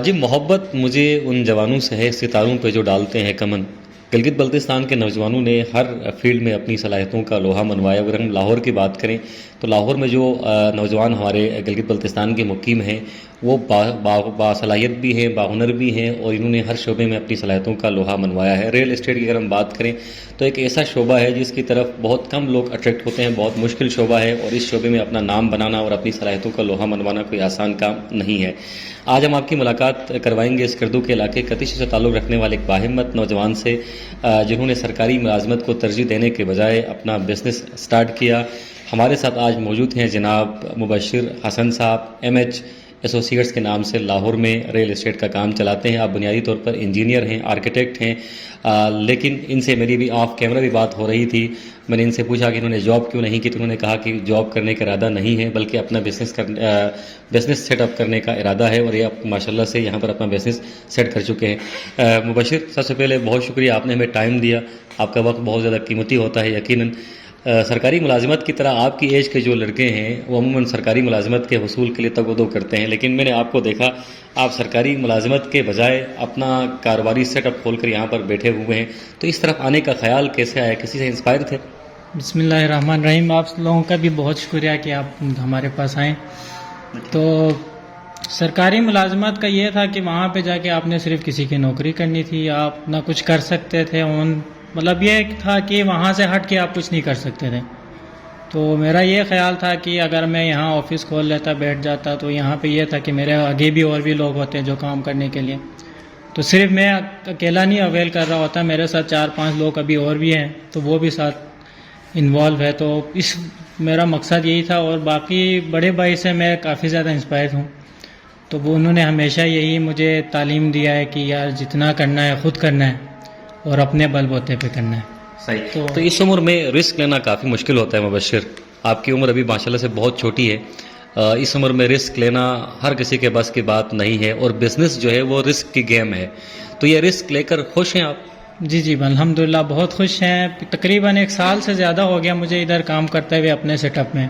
جی محبت مجھے ان جوانوں سے ہے ستاروں پہ جو ڈالتے ہیں کمن. گلگت بلتستان کے نوجوانوں نے ہر فیلڈ میں اپنی صلاحیتوں کا لوہا منوایا. اگر ہم لاہور کی بات کریں تو لاہور میں جو نوجوان ہمارے گلگت بلتستان کے مقیم ہیں وہ باصلاحیت بھی ہیں, باہنر بھی ہیں, اور انہوں نے ہر شعبے میں اپنی صلاحیتوں کا لوہا منوایا ہے. ریئل اسٹیٹ کی اگر ہم بات کریں تو ایک ایسا شعبہ ہے جس کی طرف بہت کم لوگ اٹریکٹ ہوتے ہیں, بہت مشکل شعبہ ہے, اور اس شعبے میں اپنا نام بنانا اور اپنی صلاحیتوں کا لوہا منوانا کوئی آسان کام نہیں ہے. آج ہم آپ کی ملاقات کروائیں گے اسکردو کے علاقے کتیش سے تعلق رکھنے والے ایک باہمت نوجوان سے جنہوں نے سرکاری ملازمت کو ترجیح دینے کے بجائے اپنا بزنس سٹارٹ کیا. ہمارے ساتھ آج موجود ہیں جناب مبشر حسن صاحب. MH ایسوسیٹس کے نام سے لاہور میں ریل اسٹیٹ کا کام چلاتے ہیں. آپ بنیادی طور پر انجینئر ہیں, آرکیٹیکٹ ہیں, لیکن ان سے میری بھی آف کیمرہ بھی بات ہو رہی تھی. میں نے ان سے پوچھا کہ انہوں نے جاب کیوں نہیں کی, تو انہوں نے کہا کہ جاب کرنے کا ارادہ نہیں ہے بلکہ اپنا بزنس سیٹ اپ کرنے کا ارادہ ہے, اور یہ ماشاءاللہ سے یہاں پر اپنا بزنس سیٹ کر چکے ہیں. مبشر, سب سے پہلے بہت شکریہ, آپ نے ہمیں ٹائم دیا. آپ کا وقت بہت زیادہ قیمتی ہوتا ہے یقیناً. سرکاری ملازمت کی طرح آپ کی ایج کے جو لڑکے ہیں وہ عموماً سرکاری ملازمت کے حصول کے لیے تگ و دو کرتے ہیں, لیکن میں نے آپ کو دیکھا آپ سرکاری ملازمت کے بجائے اپنا کاروباری سیٹ اپ کھول کر یہاں پر بیٹھے ہوئے ہیں. تو اس طرف آنے کا خیال کیسے آیا, کسی سے انسپائر تھے؟ بسم اللہ الرحمن الرحیم. آپ لوگوں کا بھی بہت شکریہ کہ آپ ہمارے پاس آئیں. تو سرکاری ملازمت کا یہ تھا کہ وہاں پہ جا کے آپ نے صرف کسی کی نوکری کرنی تھی, آپ نہ کچھ کر سکتے تھے. مطلب یہ تھا کہ وہاں سے ہٹ کے آپ کچھ نہیں کر سکتے تھے. تو میرا یہ خیال تھا کہ اگر میں یہاں آفس کھول لیتا, بیٹھ جاتا, تو یہاں پہ یہ تھا کہ میرے آگے بھی اور بھی لوگ ہوتے ہیں جو کام کرنے کے لیے. تو صرف میں اکیلا نہیں اویل کر رہا ہوتا, میرے ساتھ 4-5 لوگ ابھی اور بھی ہیں تو وہ بھی ساتھ انوالو ہے. تو میرا مقصد یہی تھا, اور باقی بڑے بھائی سے میں کافی زیادہ انسپائر ہوں. تو وہ انہوں نے ہمیشہ یہی مجھے تعلیم دیا ہے کہ یار جتنا کرنا ہے خود کرنا ہے اور اپنے بل بوتے پہ کرنا ہے. صحیح. تو اس عمر میں رسک لینا کافی مشکل ہوتا ہے مبشر. آپ کی عمر ابھی ماشاءاللہ سے بہت چھوٹی ہے. اس عمر میں رسک لینا ہر کسی کے بس کی بات نہیں ہے, اور بزنس جو ہے وہ رسک کی گیم ہے. تو یہ رسک لے کر خوش ہیں آپ؟ جی الحمدللہ بہت خوش ہیں. تقریباً 1 سال سے زیادہ ہو گیا مجھے ادھر کام کرتے ہوئے اپنے سیٹ اپ میں.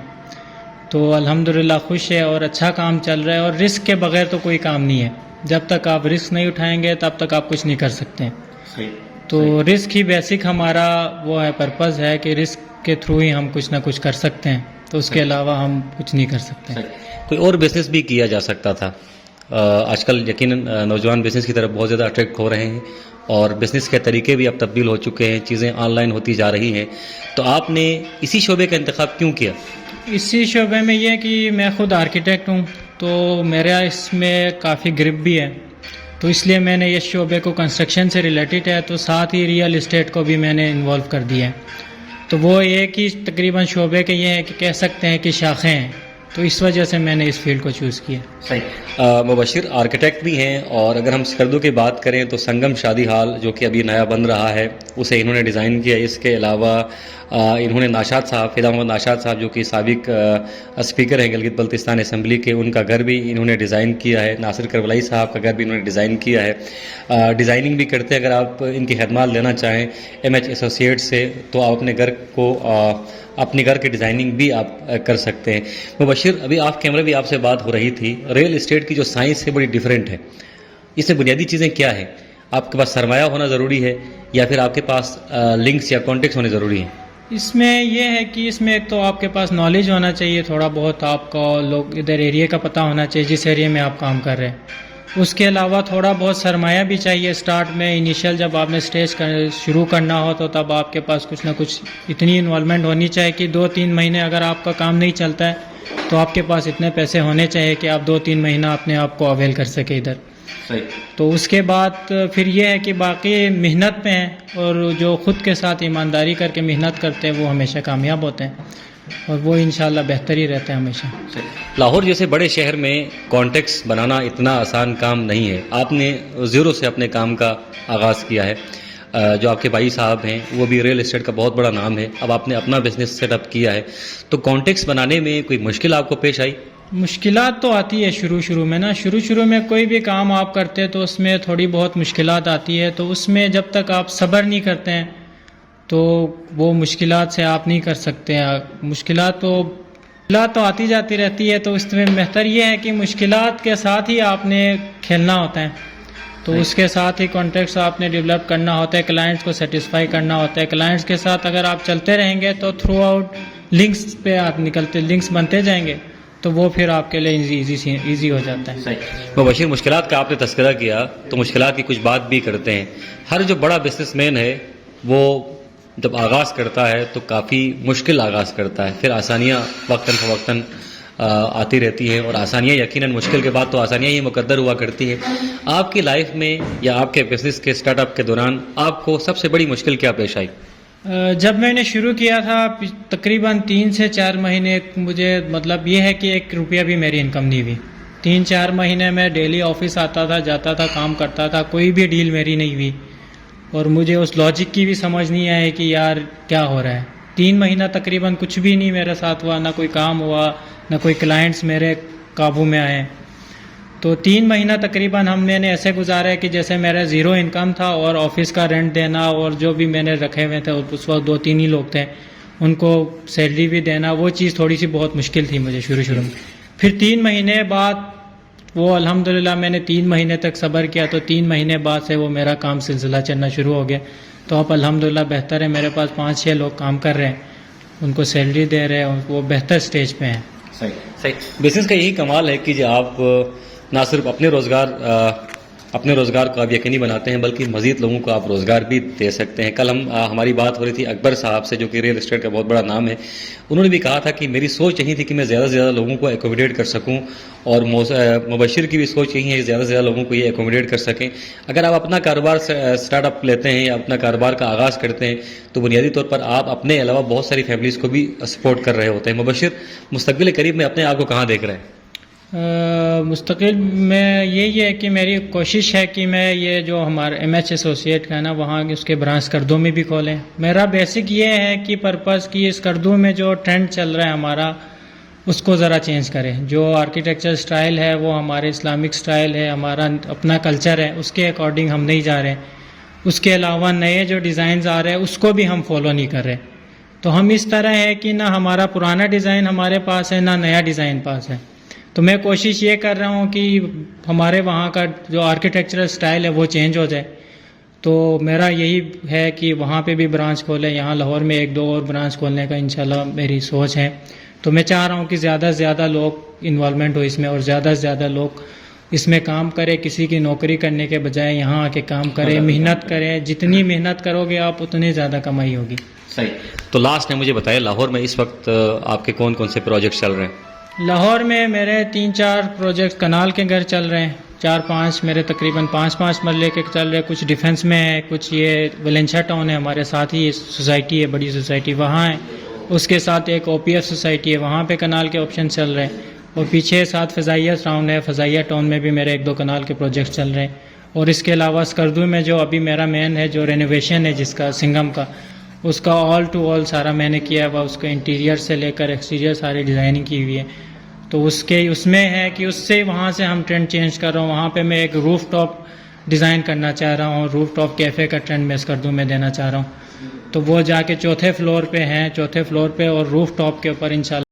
تو الحمدللہ خوش ہے اور اچھا کام چل رہا ہے. اور رسک کے بغیر تو کوئی کام نہیں ہے. جب تک آپ رسک نہیں اٹھائیں گے تب تک آپ کچھ نہیں کر سکتے. تو رسک ہی بیسک ہمارا وہ ہے, پرپز ہے کہ رسک کے تھرو ہی ہم کچھ نہ کچھ کر سکتے ہیں. تو اس کے علاوہ ہم کچھ نہیں کر سکتے. کوئی اور بزنس بھی کیا جا سکتا تھا. آج کل یقیناً نوجوان بزنس کی طرف بہت زیادہ اٹریکٹ ہو رہے ہیں, اور بزنس کے طریقے بھی اب تبدیل ہو چکے ہیں, چیزیں آن لائن ہوتی جا رہی ہیں. تو آپ نے اسی شعبے کا انتخاب کیوں کیا؟ اسی شعبے میں یہ کہ میں خود آرکیٹیکٹ ہوں, تو میرا اس میں کافی گرپ بھی ہے. تو اس لیے میں نے اس شعبے کو کنسٹرکشن سے ریلیٹڈ ہے, تو ساتھ ہی ریئل اسٹیٹ کو بھی میں نے انوالو کر دیا ہے. تو وہ ایک ہی تقریباً شعبے کے یہ ہے کہ کہہ سکتے ہیں کہ شاخیں ہیں. تو اس وجہ سے میں نے اس فیلڈ کو چوز کیا. صحیح. مبشر آرکیٹیکٹ بھی ہیں, اور اگر ہم اسکردو کی بات کریں تو سنگم شادی ہال جو کہ ابھی نیا بن رہا ہے اسے انہوں نے ڈیزائن کیا. اس کے علاوہ انہوں نے ناشاد صاحب, فدا محمد ناشاد صاحب جو کہ سابق اسپیکر ہیں گلگت بلتستان اسمبلی کے, ان کا گھر بھی انہوں نے ڈیزائن کیا ہے. ناصر کربلائی صاحب کا گھر بھی انہوں نے ڈیزائن کیا ہے. ڈیزائننگ بھی کرتے ہیں. اگر آپ ان کی خدمات لینا چاہیں MH ایسوسیٹس سے تو آپ اپنے گھر کو اپنے گھر کی ڈیزائننگ بھی آپ کر سکتے ہیں. مبشر, ابھی آف کیمرہ بھی آپ سے بات ہو رہی تھی, ریل اسٹیٹ کی جو سائنس ہے بڑی ڈیفرنٹ ہے. اس میں بنیادی چیزیں کیا ہیں؟ آپ کے پاس سرمایہ ہونا ضروری ہے یا پھر آپ کے پاس لنکس یا کانٹیکٹس ہونے ضروری ہیں؟ اس میں یہ ہے کہ اس میں ایک تو آپ کے پاس نالج ہونا چاہیے, تھوڑا بہت آپ کو لوگ ادھر ایریے کا پتہ ہونا چاہیے جس ایریے میں آپ کام کر رہے ہیں. اس کے علاوہ تھوڑا بہت سرمایہ بھی چاہیے اسٹارٹ میں. انیشیل جب آپ نے سٹیج شروع کرنا ہو تو تب آپ کے پاس کچھ نہ کچھ اتنی انوالومنٹ ہونی چاہیے کہ 2-3 مہینے اگر آپ کا کام نہیں چلتا ہے تو آپ کے پاس اتنے پیسے ہونے چاہیے کہ آپ 2-3 مہینہ اپنے آپ کو اویل کر سکے ادھر. تو اس کے بعد پھر یہ ہے کہ باقی محنت پہ ہیں, اور جو خود کے ساتھ ایمانداری کر کے محنت کرتے ہیں وہ ہمیشہ کامیاب ہوتے ہیں, اور وہ انشاءاللہ بہتر ہی رہتے ہیں ہمیشہ. لاہور جیسے بڑے شہر میں کانٹیکٹس بنانا اتنا آسان کام نہیں ہے. آپ نے زیرو سے اپنے کام کا آغاز کیا ہے. جو آپ کے بھائی صاحب ہیں وہ بھی ریل اسٹیٹ کا بہت بڑا نام ہے. اب آپ نے اپنا بزنس سیٹ اپ کیا ہے, تو کانٹیکٹس بنانے میں کوئی مشکل آپ کو پیش آئی؟ مشکلات تو آتی ہے شروع میں نا. شروع میں کوئی بھی کام آپ کرتے تو اس میں تھوڑی بہت مشکلات آتی ہے. تو اس میں جب تک آپ صبر نہیں کرتے ہیں تو وہ مشکلات سے آپ نہیں کر سکتے ہیں. مشکلات تو مشکلات تو آتی جاتی رہتی ہے، تو اس میں بہتر یہ ہے کہ مشکلات کے ساتھ ہی آپ نے کھیلنا ہوتا ہے، تو اس کے ساتھ ہی کانٹیکٹس آپ نے ڈیولپ کرنا ہوتا ہے، کلائنٹس کو سیٹسفائی کرنا ہوتا ہے. کلائنٹس کے ساتھ اگر آپ چلتے رہیں گے تو تھرو آؤٹ لنکس پہ آپ لنکس بنتے جائیں گے، تو وہ پھر آپ کے لیے ایزی ہو جاتا ہے. مبشر، مشکلات کا آپ نے تذکرہ کیا تو مشکلات کی کچھ بات بھی کرتے ہیں. ہر جو بڑا بزنس مین ہے وہ جب آغاز کرتا ہے تو کافی مشکل آغاز کرتا ہے، پھر آسانیاں وقتاً فوقتاً آتی رہتی ہیں، اور آسانیاں یقیناً مشکل کے بعد تو آسانیاں ہی مقدر ہوا کرتی ہیں. آپ کی لائف میں یا آپ کے بزنس کے سٹارٹ اپ کے دوران آپ کو سب سے بڑی مشکل کیا پیش آئی؟ جب میں نے شروع کیا تھا تقریباً 3 سے 4 مہینے مجھے مطلب یہ ہے کہ 1 روپیہ بھی میری انکم نہیں ہوئی. 3-4 مہینے میں ڈیلی آفس آتا تھا، جاتا تھا، کام کرتا تھا، کوئی بھی ڈیل میری نہیں ہوئی، اور مجھے اس لاجک کی بھی سمجھ نہیں آئی کہ یار کیا ہو رہا ہے. 3 مہینہ تقریباً کچھ بھی نہیں میرے ساتھ ہوا، نہ کوئی کام ہوا، نہ کوئی کلائنٹس میرے قابو میں آئے. تو 3 مہینہ تقریباً میں نے ایسے گزارا ہے کہ جیسے میرا 0 انکم تھا، اور آفس کا رینٹ دینا اور جو بھی میں نے رکھے ہوئے تھے اس وقت 2-3 ہی لوگ تھے، ان کو سیلری بھی دینا، وہ چیز تھوڑی سی بہت مشکل تھی مجھے شروع میں. پھر 3 مہینے بعد وہ الحمدللہ میں نے 3 مہینے تک صبر کیا، تو 3 مہینے بعد سے وہ میرا کام سلسلہ چلنا شروع ہو گیا. تو اب الحمدللہ بہتر ہے، میرے پاس 5-6 لوگ کام کر رہے ہیں، ان کو سیلری دے رہے ہیں، وہ بہتر سٹیج پہ ہیں. صحیح. بزنس کا یہی کمال ہے کہ جو آپ نہ صرف اپنے روزگار کو آپ یقینی بناتے ہیں بلکہ مزید لوگوں کو آپ روزگار بھی دے سکتے ہیں. کل ہماری بات ہو رہی تھی اکبر صاحب سے، جو کہ ریئل اسٹیٹ کا بہت بڑا نام ہے. انہوں نے بھی کہا تھا کہ میری سوچ یہی تھی کہ میں زیادہ سے زیادہ لوگوں کو ایکوموڈیٹ کر سکوں، اور مبشر کی بھی سوچ یہی ہے کہ زیادہ سے زیادہ لوگوں کو یہ ایکوموڈیٹ کر سکیں. اگر آپ اپنا کاروبار سٹارٹ اپ لیتے ہیں یا اپنا کاروبار کا آغاز کرتے ہیں تو بنیادی طور پر آپ اپنے علاوہ بہت ساری فیملیز کو بھی سپورٹ کر رہے ہوتے ہیں. مبشر، مستقبل قریب میں اپنے آپ کو کہاں دیکھ رہے ہیں؟ مستقل میں یہی ہے کہ میری کوشش ہے کہ میں یہ جو ہمارا MH ایسوسیٹ کا ہے نا، وہاں اس کے برانچ اسکردو میں بھی کھولیں. میرا بیسک یہ ہے کہ پرپز کی اسکردو میں جو ٹرینڈ چل رہا ہے ہمارا، اس کو ذرا چینج کریں. جو آرکیٹیکچر سٹائل ہے وہ ہمارے اسلامک سٹائل ہے، ہمارا اپنا کلچر ہے، اس کے اکارڈنگ ہم نہیں جا رہے. اس کے علاوہ نئے جو ڈیزائنز آ رہے ہیں اس کو بھی ہم فالو نہیں کر رہے. تو ہم اس طرح ہے کہ نہ ہمارا پرانا ڈیزائن ہمارے پاس ہے، نہ نیا ڈیزائن پاس ہے. تو میں کوشش یہ کر رہا ہوں کہ ہمارے وہاں کا جو آرکیٹیکچرل سٹائل ہے وہ چینج ہو جائے. تو میرا یہی ہے کہ وہاں پہ بھی برانچ کھولیں، یہاں لاہور میں 1-2 اور برانچ کھولنے کا انشاءاللہ میری سوچ ہے. تو میں چاہ رہا ہوں کہ زیادہ سے زیادہ لوگ انوالومنٹ ہو اس میں، اور زیادہ سے زیادہ لوگ اس میں کام کرے. کسی کی نوکری کرنے کے بجائے یہاں آ کے کام کرے، محنت کرے. جتنی محنت کرو گے آپ اتنی زیادہ کمائی ہوگی. صحیح. تو لاسٹ میں مجھے بتائیں، لاہور میں اس وقت آپ کے کون کون سے پروجیکٹس چل رہے ہیں؟ لاہور میں میرے 3-4 پروجیکٹ کنال کے گھر چل رہے ہیں، 4-5 میرے تقریباً 5-5 مرلے کے چل رہے. کچھ ڈیفنس میں ہے، کچھ یہ ویلنشا ٹاؤن ہے ہمارے ساتھ ہی سوسائٹی ہے، بڑی سوسائٹی وہاں ہے. اس کے ساتھ ایک OPF سوسائٹی ہے، وہاں پہ کنال کے آپشن چل رہے ہیں. اور پیچھے ساتھ فضائیہ ٹاؤن ہے، فضائیہ ٹاؤن میں بھی میرے 1-2 کنال کے پروجیکٹ چل رہے ہیں. اور اس کے علاوہ اسکردو میں جو ابھی میرا مین ہے، جو رینوویشن ہے جس کا سنگم کا، اس کا آل ٹو آل سارا میں نے کیا ہوا. اس کا انٹیریئر سے لے کر ایکسٹیریئر ساری ڈیزائننگ کی ہوئی ہے. تو اس میں ہے کہ اس سے وہاں سے ہم ٹرینڈ چینج کر رہا ہوں. وہاں پہ میں ایک روف ٹاپ ڈیزائن کرنا چاہ رہا ہوں، روف ٹاپ کیفے کا ٹرینڈ میں اسکردو میں دینا چاہ رہا ہوں. تو وہ جا کے 4تھے فلور پہ ہیں، 4تھے فلور پہ، اور روف ٹاپ کے اوپر انشاءاللہ